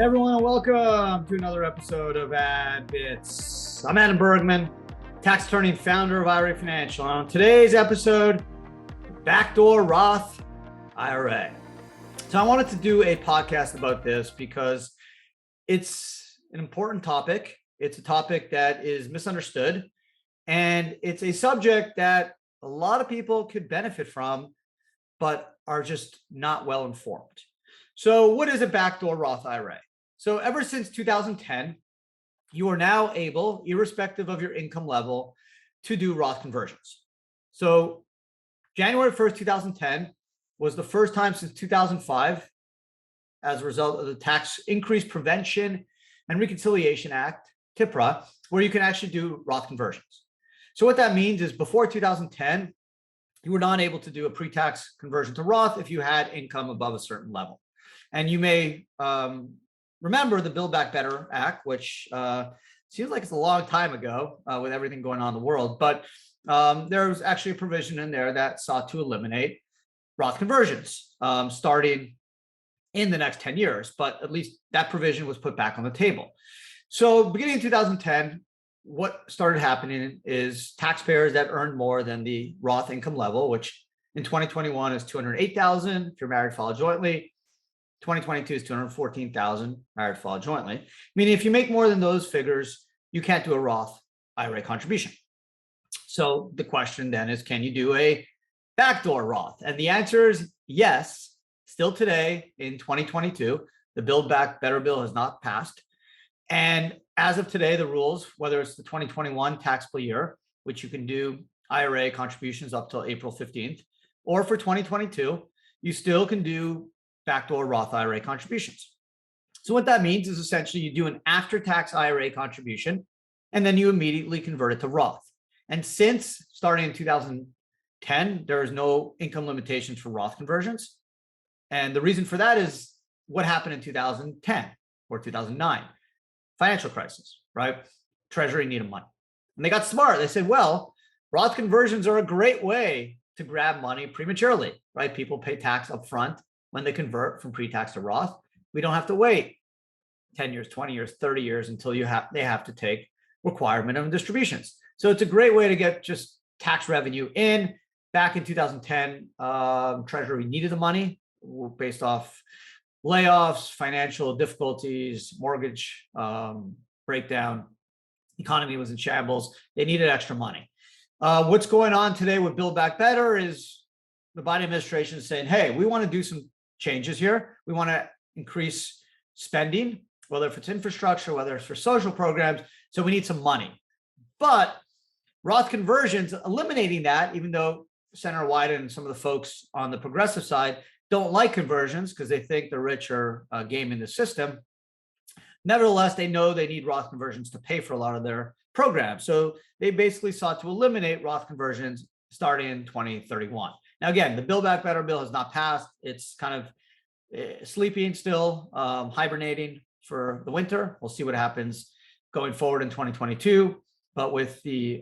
Everyone, welcome to another episode of AdBits. I'm Adam Bergman, tax attorney and founder of IRA Financial. And on today's episode, Backdoor Roth IRA. So I wanted to do a podcast about this because it's an important topic. It's a topic that is misunderstood, and it's a subject that a lot of people could benefit from, but are just not well informed. So what is a backdoor Roth IRA? So ever since 2010, you are now able, irrespective of your income level, to do Roth conversions. So January 1st, 2010 was the first time since 2005, as a result of the Tax Increase Prevention and Reconciliation Act, TIPRA, where you can actually do Roth conversions. So what that means is before 2010, you were not able to do a pre-tax conversion to Roth if you had income above a certain level. And you may remember the Build Back Better Act, which seems like it's a long time ago with everything going on in the world. But there was actually a provision in there that sought to eliminate Roth conversions starting in the next 10 years. But at least that provision was put back on the table. So beginning in 2010, what started happening is taxpayers that earned more than the Roth income level, which in 2021 is $208,000 if you're married, filed jointly. 2022 is $214,000 married, filed jointly. Meaning if you make more than those figures, you can't do a Roth IRA contribution. So the question then is, can you do a backdoor Roth? And the answer is yes. Still today in 2022, the Build Back Better bill has not passed. And as of today, the rules, whether it's the 2021 taxable year, which you can do IRA contributions up till April 15th, or for 2022, you still can do backdoor Roth IRA contributions. So what that means is essentially you do an after-tax IRA contribution, and then you immediately convert it to Roth. And since starting in 2010, there is no income limitations for Roth conversions. And the reason for that is what happened in 2010 or 2009. Financial crisis, right? Treasury needed money. And they got smart. They said, well, Roth conversions are a great way to grab money prematurely, right? People pay tax up front when they convert from pre-tax to Roth. We don't have to wait 10 years, 20 years, 30 years until they have to take required minimum distributions. So it's a great way to get just tax revenue in. Back in 2010, Treasury needed the money based off layoffs, financial difficulties, mortgage breakdown, economy was in shambles. They needed extra money. What's going on today with Build Back Better is the Biden administration is saying, hey, we want to do some changes here. We want to increase spending, whether if it's infrastructure, whether it's for social programs. So we need some money. But Roth conversions, eliminating that, even though Senator Wyden and some of the folks on the progressive side don't like conversions because they think the rich are gaming the system. Nevertheless, they know they need Roth conversions to pay for a lot of their programs. So they basically sought to eliminate Roth conversions starting in 2031. Now, again, the Build Back Better bill has not passed. It's kind of sleeping still, hibernating for the winter. We'll see what happens going forward in 2022. But with the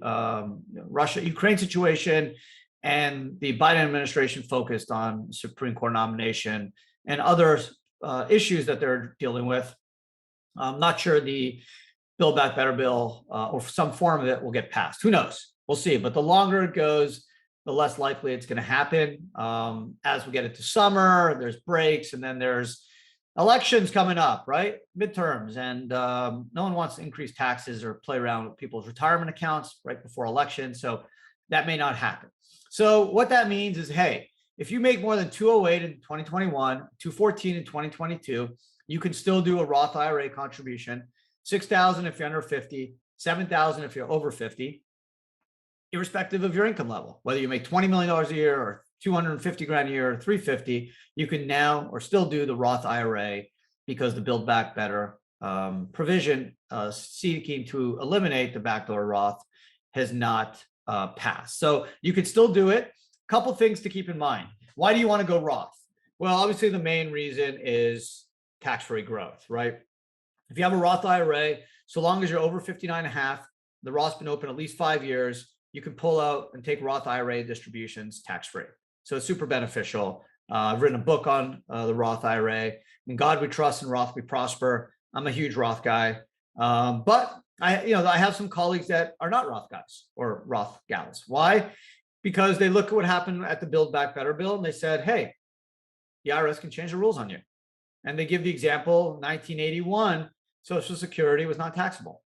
Russia-Ukraine situation and the Biden administration focused on Supreme Court nomination and other issues that they're dealing with, I'm not sure the Build Back Better bill or some form of it will get passed. Who knows? We'll see. But the longer it goes, the less likely it's going to happen. As we get into summer, there's breaks, and then there's elections coming up, right? Midterms, and no one wants to increase taxes or play around with people's retirement accounts right before elections. So that may not happen. So what that means is, hey, if you make more than 208 in 2021, 214 in 2022, you can still do a Roth IRA contribution, 6,000 if you're under 50, 7,000 if you're over 50, irrespective of your income level. Whether you make $20 million a year or 250 grand a year or 350, you can now or still do the Roth IRA because the Build Back Better provision seeking to eliminate the backdoor Roth has not passed. So you can still do it. A couple things to keep in mind. Why do you want to go Roth? Well, obviously the main reason is tax-free growth, right? If you have a Roth IRA, so long as you're over 59 and a half, the Roth's been open at least 5 years, you can pull out and take Roth IRA distributions tax-free. So it's super beneficial I've written a book on the Roth IRA. In God we trust, in Roth we prosper. I'm a huge Roth guy, but I have some colleagues that are not Roth guys or Roth gals. Why? Because they look at what happened at the Build Back Better bill and they said, hey, the IRS can change the rules on you. And they give the example, 1981, Social Security was not taxable.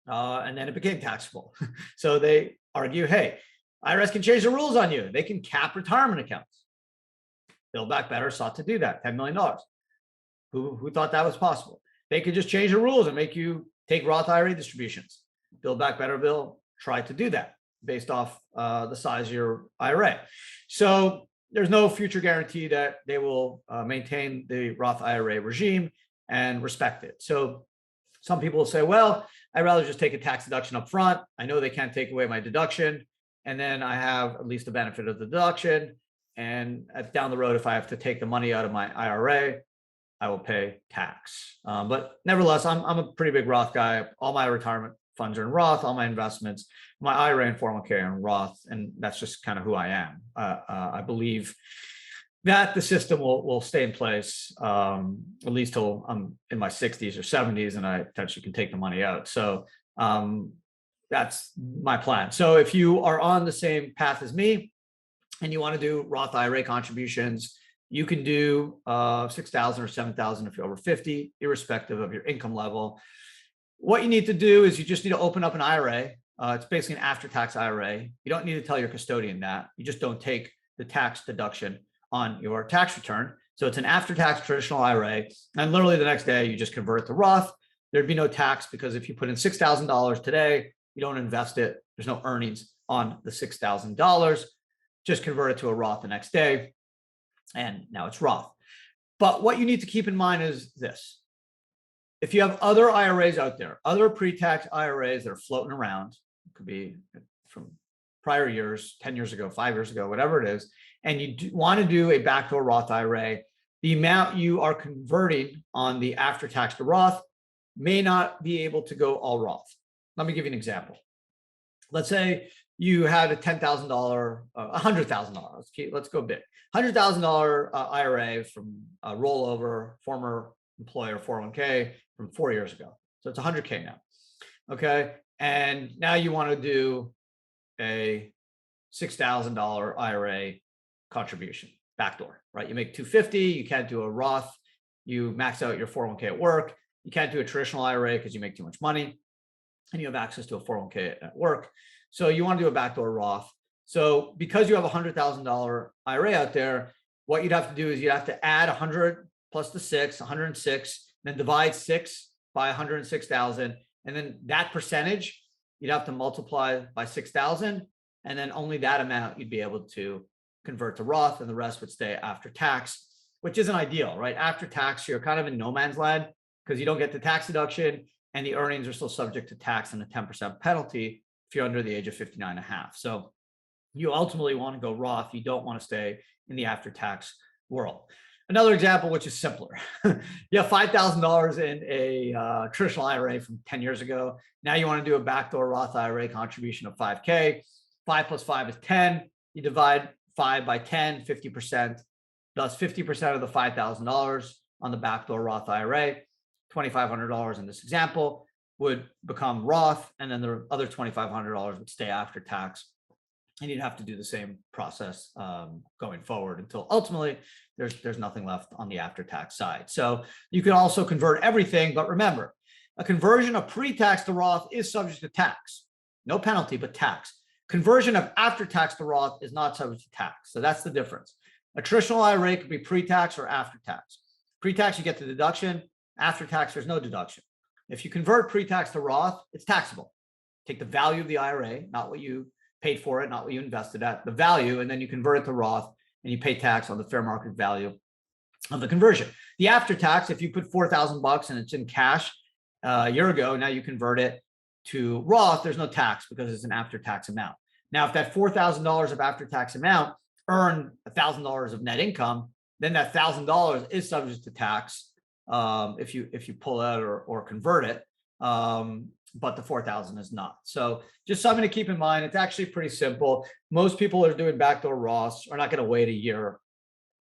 And then it became taxable. So they argue, hey, IRS can change the rules on you. They can cap retirement accounts. Build Back Better sought to do that, $10 million. Who thought that was possible? They could just change the rules and make you take Roth IRA distributions. Build Back Better bill tried to do that based off the size of your IRA. So there's no future guarantee that they will maintain the Roth IRA regime and respect it. So some people will say, well, I'd rather just take a tax deduction up front. I know they can't take away my deduction. And then I have at least the benefit of the deduction. And down the road, if I have to take the money out of my IRA, I will pay tax. But nevertheless, I'm a pretty big Roth guy. All my retirement funds are in Roth, all my investments, my IRA and 401k are in Roth, and that's just kind of who I am. I believe that the system will stay in place at least till I'm in my 60s or 70s, and I potentially can take the money out. So that's my plan. So if you are on the same path as me and you want to do Roth IRA contributions, you can do 6,000 or 7,000 if you're over 50, irrespective of your income level. What you need to do is you just need to open up an IRA. It's basically an after-tax IRA. You don't need to tell your custodian that. You just don't take the tax deduction on your tax return. So it's an after-tax traditional IRA. And literally the next day, you just convert it to Roth. There'd be no tax because if you put in $6,000 today, you don't invest it. There's no earnings on the $6,000. Just convert it to a Roth the next day. And now it's Roth. But what you need to keep in mind is this. If you have other IRAs out there, other pre-tax IRAs that are floating around, it could be from prior years, 10 years ago, 5 years ago, whatever it is, and you want to do a backdoor Roth IRA, the amount you are converting on the after-tax to Roth may not be able to go all Roth. Let me give you an example. Let's say you had a $10,000, $100,000. Let's go big. $100,000 IRA from a rollover former employer 401k from 4 years ago. So it's 100K now. Okay. And now you want to do a $6,000 IRA contribution backdoor, right? You make 250, you can't do a Roth, you max out your 401k at work. You can't do a traditional IRA because you make too much money and you have access to a 401k at work. So you want to do a backdoor Roth. So because you have a $100,000 IRA out there, what you'd have to do is you'd have to add 100 plus the 6, 106, then divide 6 by 106,000. And then that percentage, you'd have to multiply by 6,000. And then only that amount you'd be able to convert to Roth, and the rest would stay after tax, which isn't ideal, right? After tax, you're kind of in no man's land because you don't get the tax deduction and the earnings are still subject to tax and a 10% penalty if you're under the age of 59 and a half. So you ultimately want to go Roth. You don't want to stay in the after tax world. Another example, which is simpler. You have $5,000 in a traditional IRA from 10 years ago. Now you want to do a backdoor Roth IRA contribution of 5K. 5 plus 5 is 10. You divide 5 by 10, 50%. Thus 50% of the $5,000 on the backdoor Roth IRA, $2,500 in this example, would become Roth, and then the other $2,500 would stay after tax. And you'd have to do the same process going forward until ultimately there's nothing left on the after-tax side. So you can also convert everything, but remember, a conversion of pre-tax to Roth is subject to tax. No penalty, but tax. Conversion of after-tax to Roth is not subject to tax. So that's the difference. A traditional IRA could be pre-tax or after-tax. Pre-tax, you get the deduction. After-tax, there's no deduction. If you convert pre-tax to Roth, it's taxable. Take the value of the IRA, not what you paid for it, not what you invested at, the value, and then you convert it to Roth and you pay tax on the fair market value of the conversion. The after tax, if you put $4,000 and it's in cash a year ago, now you convert it to Roth, there's no tax because it's an after tax amount. Now, if that $4,000 of after tax amount earned $1,000 of net income, then that $1,000 is subject to tax if you pull out or convert it. But the 4,000 is not. So just something to keep in mind. It's actually pretty simple. Most people are doing backdoor Roths are not going to wait a year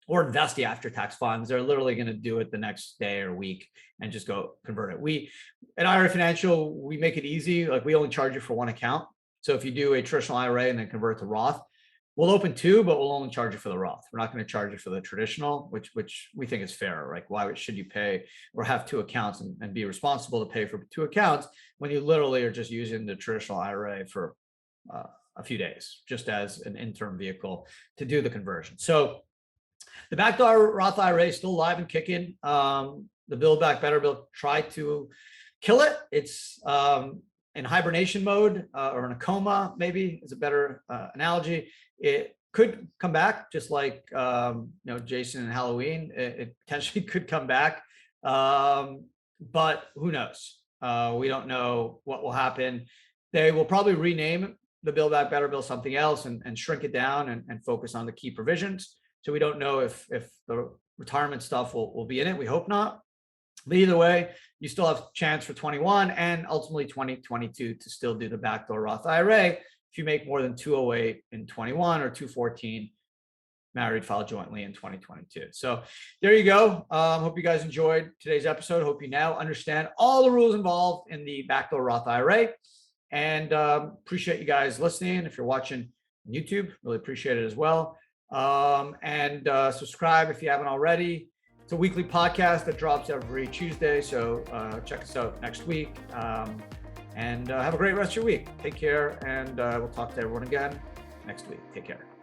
or invest the after-tax funds. They're literally going to do it the next day or week and just go convert it. We at IRA Financial, we make it easy. Like, we only charge you for one account. So if you do a traditional IRA and then convert to Roth, we'll open two, but we'll only charge you for the Roth. We're not going to charge you for the traditional, which we think is fair. Like, why should you pay or have two accounts and be responsible to pay for two accounts when you literally are just using the traditional IRA for a few days, just as an interim vehicle to do the conversion. So the Backdoor Roth IRA is still live and kicking. The Build Back Better bill tried to kill it. It's in hibernation mode, or in a coma, maybe is a better analogy. It could come back, just like Jason and Halloween. It potentially could come back, but who knows? We don't know what will happen. They will probably rename the Build Back Better bill something else and shrink it down and focus on the key provisions. So we don't know if the retirement stuff will be in it. We hope not. But either way, you still have a chance for 21 and ultimately 2022 to still do the Backdoor Roth IRA if you make more than 208 in 21 or 214 married filed jointly in 2022. So there you go. Hope you guys enjoyed today's episode. Hope you now understand all the rules involved in the Backdoor Roth IRA. And appreciate you guys listening. If you're watching on YouTube, really appreciate it as well. And subscribe if you haven't already. It's a weekly podcast that drops every Tuesday. So check us out next week. And have a great rest of your week. Take care. And we'll talk to everyone again next week. Take care.